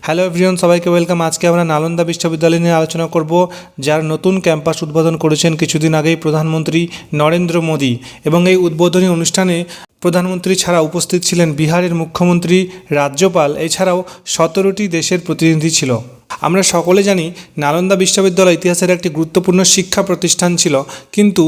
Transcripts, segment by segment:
Hello everyone, সবাইকে welcome. আজকে আমরা নালন্দা বিশ্ববিদ্যালয় নিয়ে আলোচনা করব, যার নতুন ক্যাম্পাস উদ্বোধন করেছেন কিছুদিন আগেই প্রধানমন্ত্রী নরেন্দ্র মোদী। এবং এই উদ্বোধনী অনুষ্ঠানে প্রধানমন্ত্রী ছাড়া উপস্থিত ছিলেন বিহারের মুখ্যমন্ত্রী, রাজ্যপাল, এছাড়াও 17টি দেশের প্রতিনিধি ছিল। আমরা সকলে জানি নালন্দা বিশ্ববিদ্যালয় ইতিহাসের একটি গুরুত্বপূর্ণ শিক্ষা প্রতিষ্ঠান ছিল, কিন্তু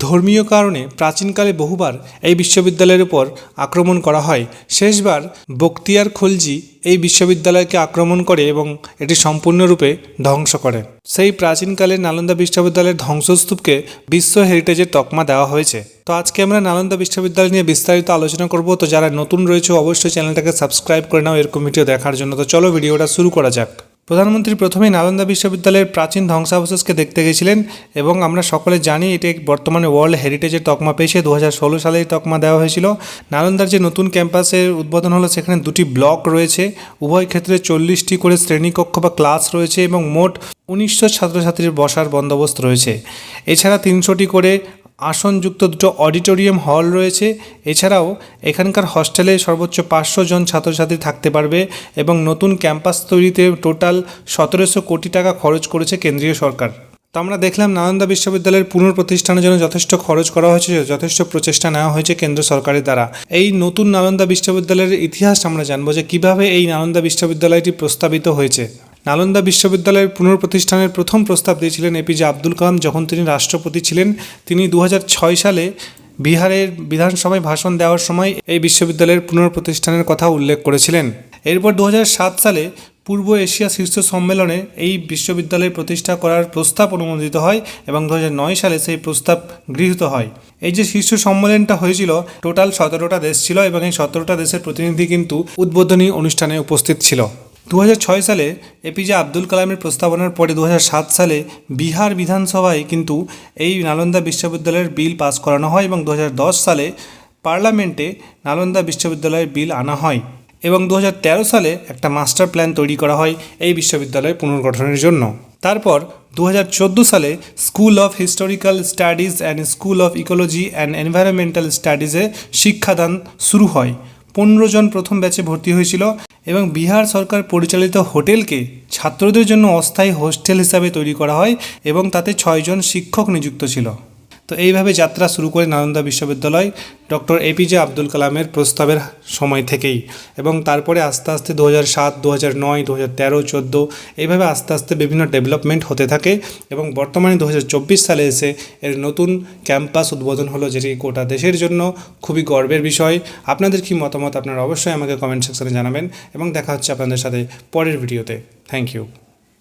ধর্মীয় কারণে প্রাচীনকালে বহুবার এই বিশ্ববিদ্যালয়ের উপর আক্রমণ করা হয়। শেষবার বখতিয়ার খলজি এই বিশ্ববিদ্যালয়কে আক্রমণ করে এবং এটি সম্পূর্ণরূপে ধ্বংস করে। সেই প্রাচীনকালের নালন্দা বিশ্ববিদ্যালয়ের ধ্বংসস্তূপকে বিশ্ব হেরিটেজের তকমা দেওয়া হয়েছে। তো আজকে আমরা নালন্দা বিশ্ববিদ্যালয় নিয়ে বিস্তারিত আলোচনা করব। তো যারা নতুন রয়েছে অবশ্যই চ্যানেলটাকে সাবস্ক্রাইব করে নাও এরকম ভিডিও দেখার জন্য। তো চলো ভিডিওটা শুরু করা যাক। প্রধানমন্ত্রী প্রথমেই নালন্দা বিশ্ববিদ্যালয়ের প্রাচীন ধ্বংসাবশেষকে দেখতে গেছিলেন এবং আমরা সকলে জানি এটি বর্তমানে ওয়ার্ল্ড হেরিটেজের তকমা পেয়েছে। 2016 সালে এই তকমা দেওয়া হয়েছিল। নালন্দার যে নতুন ক্যাম্পাসের উদ্বোধন হলো, সেখানে 2টি ব্লক রয়েছে, উভয় ক্ষেত্রে 40টি করে শ্রেণীকক্ষ বা ক্লাস রয়েছে এবং মোট 1900 ছাত্রছাত্রীর বসার বন্দোবস্ত রয়েছে। এছাড়া 300টি করে আসনযুক্ত 2টো অডিটোরিয়াম হল রয়েছে। এছাড়াও এখানকার হস্টেলে সর্বোচ্চ 500 জন ছাত্রছাত্রী থাকতে পারবে এবং নতুন ক্যাম্পাস তৈরিতে টোটাল 1700 কোটি টাকা খরচ করেছে কেন্দ্রীয় সরকার। তো আমরা দেখলাম নালন্দা বিশ্ববিদ্যালয়ের পুনঃপ্রতিষ্ঠানের জন্য যথেষ্ট খরচ করা হয়েছে, যথেষ্ট প্রচেষ্টা নেওয়া হয়েছে কেন্দ্র সরকারের দ্বারা। এই নতুন নালন্দা বিশ্ববিদ্যালয়ের ইতিহাস আমরা জানবো যে কীভাবে এই নালন্দা বিশ্ববিদ্যালয়টি প্রস্তাবিত হয়েছে। নালন্দা বিশ্ববিদ্যালয়ের পুনঃপ্রতিষ্ঠানের প্রথম প্রস্তাব দিয়েছিলেন এপিজে আব্দুল কালাম যখন তিনি রাষ্ট্রপতি ছিলেন। তিনি 2006 সালে বিহারের বিধানসভায় ভাষণ দেওয়ার সময় এই বিশ্ববিদ্যালয়ের পুনঃপ্রতিষ্ঠানের কথা উল্লেখ করেছিলেন। এরপর 2007 সালে পূর্ব এশিয়া শীর্ষ সম্মেলনে এই বিশ্ববিদ্যালয় প্রতিষ্ঠা করার প্রস্তাব অনুমোদিত হয় এবং 2009 সালে সেই প্রস্তাব গৃহীত হয়। এই যে শীর্ষ সম্মেলনটা হয়েছিল, টোটাল 17টা দেশ ছিল এবং এই 17টা দেশের প্রতিনিধি কিন্তু উদ্বোধনী অনুষ্ঠানে উপস্থিত ছিল। 2006 সালে এপিজে আব্দুল কালামের প্রস্তাবনার পরে 2007 সালে বিহার বিধানসভায় কিন্তু এই নালন্দা বিশ্ববিদ্যালয়ের বিল পাস করানো হয় এবং 2010 সালে পার্লামেন্টে নালন্দা বিশ্ববিদ্যালয়ের বিল আনা হয় এবং 2013 সালে একটা মাস্টার প্ল্যান তৈরি করা হয় এই বিশ্ববিদ্যালয় পুনর্গঠনের জন্য। তারপর 2014 সালে school of historical studies and school of ecology and environmental স্টাডিজে শিক্ষাদান শুরু হয়। 15 জন প্রথম ব্যাচে ভর্তি হয়েছিল এবং বিহার সরকার পরিচালিত হোটেলকে ছাত্রদের জন্য অস্থায়ী হোস্টেল হিসাবে তৈরি করা হয় এবং তাতে 6 জন শিক্ষক নিযুক্ত ছিল। তো এইভাবে যাত্রা শুরু করে নালন্দা বিশ্ববিদ্যালয় ডক্টর এপিজে আব্দুল কালামের প্রস্তাবের সময় থেকেই, এবং তারপরে আস্তে আস্তে 2007, 2009, 2013, 2014 এইভাবে আস্তে আস্তে বিভিন্ন ডেভেলপমেন্ট হতে থাকে এবং বর্তমানে 2024 সালে এসে এর নতুন ক্যাম্পাস উদ্বোধন হলো, যেটি গোটা দেশের জন্য খুবই গর্বের বিষয়। আপনাদের কি মতামত আপনারা অবশ্যই আমাকে কমেন্ট সেকশনে জানাবেন এবং দেখা হচ্ছে আপনাদের সাথে পরের ভিডিওতে। Thank you.